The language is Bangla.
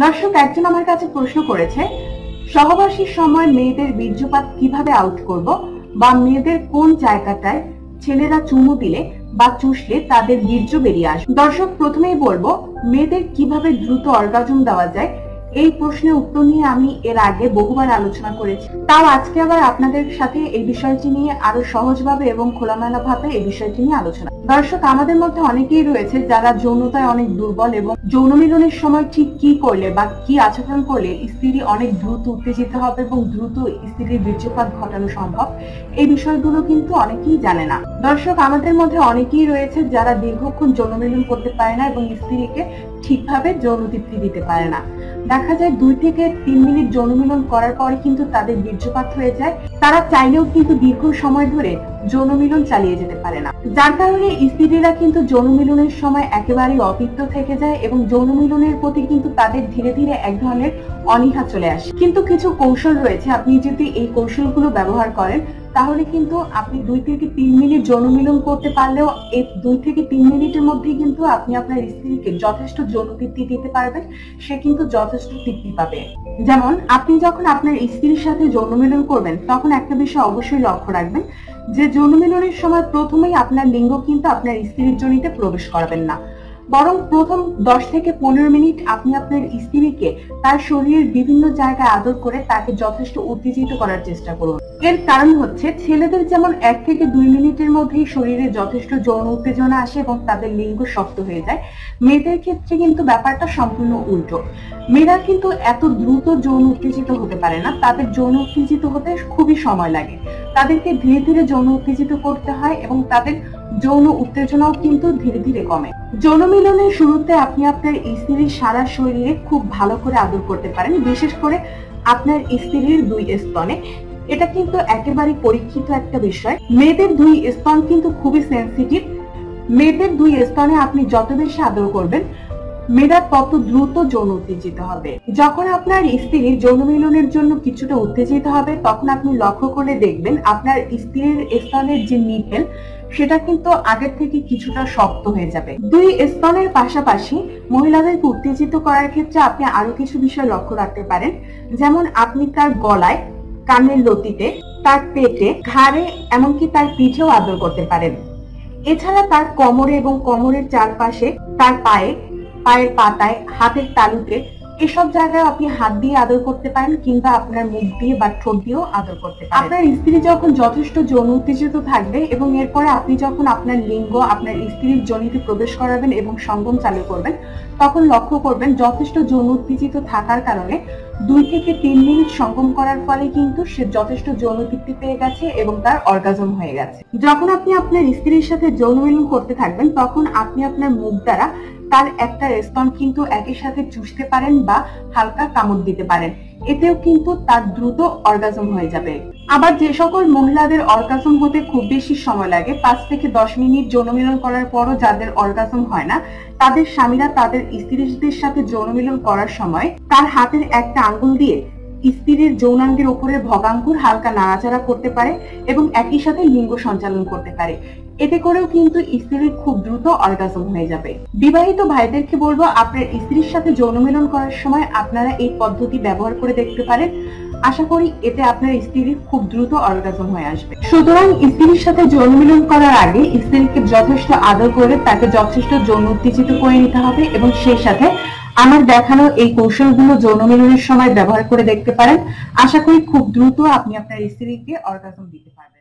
দর্শক একজন আমার কাছে প্রশ্ন করেছে, সহবাসীর সময় মেয়েদের বীর্যপাত কিভাবে আউট করব, বা মেয়েদের কোন জায়গাটায় ছেলেরা চুমু দিলে বা চুষলে তাদের বীর্য বেরিয়ে আসবে। দর্শক প্রথমেই বলবো, মেয়েদের কিভাবে দ্রুত অর্গাজম দেওয়া যায় এই প্রশ্নের উত্তর নিয়ে আমি এর আগে বহুবার আলোচনা করেছি। তাও আজকে আবার আপনাদের সাথে এই বিষয়টি নিয়ে আরো সহজভাবে এবং খোলামেলা ভাবে এই বিষয়টি নিয়ে আলোচনা। দর্শক আমাদের মধ্যে অনেকেই রয়েছে যারা যৌনতায় অনেক দুর্বল এবং যৌন মিলনের সময় ঠিক কি করলে বা কি আচরণ করলে স্ত্রী অনেক দ্রুত উত্তেজিত হবে এবং দ্রুত স্ত্রীর বীর্যপাত ঘটানো সম্ভব, এই বিষয়গুলো কিন্তু অনেকেই জানে না। দর্শক আমাদের মধ্যে অনেকেই রয়েছে যারা দীর্ঘক্ষণ যৌন মিলন করতে পারে না এবং স্ত্রীকে ঠিকভাবে যৌন তৃপ্তি দিতে পারে না। দেখা যায় 2 থেকে 3 মিনিট যৌন মিলন করার পরে কিন্তু তাদের বীর্যপাত হয়ে যায়। তারা চাইলেও কিন্তু দীর্ঘ সময় ধরে যৌন মিলন চালিয়ে যেতে পারে না, যার কারণে স্ত্রীরা কিন্তু যৌন মিলনের সময় একেবারেই অতৃপ্ত থেকে যায় এবং যৌন মিলনের প্রতি কিন্তু তাদের ধীরে ধীরে এক ধরনের অনীহা চলে আসে। কিন্তু কিছু কৌশল রয়েছে, আপনি যদি এই কৌশলগুলো ব্যবহার করেন তাহলে কিন্তু আপনি 2 থেকে 3 মিনিট যৌন মিলন করতে পারলেও এই 2 থেকে 3 মিনিটের মধ্যে কিন্তু আপনি আপনার স্ত্রীকে যথেষ্ট যৌন তৃপ্তি দিতে পারবেন, সে কিন্তু যথেষ্ট তৃপ্তি পাবে। যেমন আপনি যখন আপনার স্ত্রীর সাথে যৌন মিলন করবেন তখন একটা বিষয় অবশ্যই লক্ষ্য রাখবেন যে যৌন মিলনের সময় প্রথমেই আপনার লিঙ্গ কিন্তু আপনার স্ত্রীর যোনিতে প্রবেশ করবেন না, বরং প্রথম 10 থেকে 15 মিনিট আপনি আপনার স্ত্রীকে তার শরীরের বিভিন্ন জায়গায় আদর করে তাকে যথেষ্ট উত্তেজিত করার চেষ্টা করুন। এর কারণ হচ্ছে ছেলেদের যেমন 1 থেকে 2 মিনিটের মধ্যেই শরীরে যথেষ্ট যৌন উত্তেজনা আসে এবং তাদের লিঙ্গ শক্ত হয়ে যায়, মেয়েদের ক্ষেত্রে কিন্তু ব্যাপারটা সম্পূর্ণ উল্টো। মেয়েরা কিন্তু এত দ্রুত যৌন উত্তেজিত হতে পারে না, তাদের যৌন উত্তেজিত হতে খুবই সময় লাগে। তাদেরকে ধীরে ধীরে যৌন উত্তেজিত করতে হয় এবং তাদের যৌন উত্তেজনাও কিন্তু ধীরে ধীরে কমে। যৌন মিলনের শুরুতে আপনি আপনার স্ত্রীর সারা শরীরে খুব ভালো করে আদর করতে পারেন, বিশেষ করে আপনার স্ত্রীর 2 স্তনে। এটা কিন্তু একেবারে পরীক্ষিত একটা বিষয়। মেয়েদের 2 স্তন কিন্তু খুবই সেনসিটিভ। মেয়েদের 2 স্তনে আপনি যত বেশি আদর করবেন মেয়েরা তত দ্রুত যৌন উত্তেজিত হবে। যখন আপনার স্ত্রী যৌন মিলনের জন্য কিছুটা উত্তেজিত হবে তখন আপনি লক্ষ্য করে দেখবেন আপনার স্ত্রীর স্তনের যে নিপেল সেটা কিন্তু আগের থেকে কিছুটা শক্ত হয়ে যাবে। 2 স্তনের পাশাপাশি মহিলাদেরকে উত্তেজিত করার ক্ষেত্রে আপনি আরো কিছু বিষয় লক্ষ্য রাখতে পারেন। যেমন আপনি তার গলায়, কানের লতিতে, তার পেটে, ঘাড়ে, এমনকি তার পিঠেও আদর করতে পারেন। এছাড়া তার কোমরে এবং কোমরের চারপাশে, তার পায়ে, পায়ের পাতায়, হাতের তালুতে, এসব জায়গায় আপনি হাত দিয়ে আদর করতে পারেন কিংবা আপনার মুখ দিয়ে বা ঠোঁট দিয়েও আদর করতে পারেন। আপনার স্ত্রী যখন যথেষ্ট যৌন উত্তেজিত থাকবে এবং এরপরে আপনি যখন আপনার লিঙ্গ আপনার স্ত্রীর যোনিতে প্রবেশ করাবেন এবং সঙ্গম চালু করবেন তখন লক্ষ্য করবেন যথেষ্ট যৌন উত্তেজিত থাকার কারণে 2 থেকে 3 মিনিট সঙ্গম করার ফলে কিন্তু সে যথেষ্ট যৌন তৃপ্তি পেয়ে গেছে এবং তার অর্গাজম হয়ে গেছে। যখন আপনি আপনার স্ত্রীর সাথে যৌন মিলন করতে থাকবেন তখন আপনি আপনার মুখ দ্বারা তার একটা স্তন কিন্তু একই সাথে চুষতে পারেন বা হালকা কামড় দিতে পারেন, এতেও কিন্তু তার দ্রুত অর্গাজম হয়ে যাবে। আবার যে সকল মহিলাদের অর্গাজম হতে খুব বেশি সময় লাগে, 5 থেকে 10 মিনিট যৌন মিলন করার পরও যাদের অর্গাজম হয় না, তাদের স্বামীরা তাদের স্ত্রীদের সাথে যৌন মিলন করার সময় তার হাতের একটা আঙ্গুল দিয়ে স্ত্রীর যৌনাঙ্গের উপরে ভগাঙ্কুর হালকা নাড়াচাড়া করতে পারে এবং একই সাথে লিঙ্গ সঞ্চালন করতে পারে। এতে করেও কিন্তু স্ত্রীর খুব দ্রুত অর্গাজম হয়ে যাবে। বিবাহিত ভাইদেরকে বলবো আপনার স্ত্রীর সাথে যৌন মিলন করার সময় আপনারা এই পদ্ধতি ব্যবহার করে দেখতে পারেন। আশা করি এতে আপনার স্ত্রীর খুব দ্রুত অর্গাজম হয়ে আসবে। সুতরাং স্ত্রীর সাথে যৌন মিলন করার আগে স্ত্রীকে যথেষ্ট আদর করে তাকে যথেষ্ট যৌন উত্তেজিত করে নিতে হবে এবং সেই সাথে আমার দেখানো এই কৌশলগুলো যৌন মিলনের সময় ব্যবহার করে দেখতে পারেন। আশা করি খুব দ্রুত আপনি আপনার স্ত্রীকে অর্গাজম দিতে পারবেন।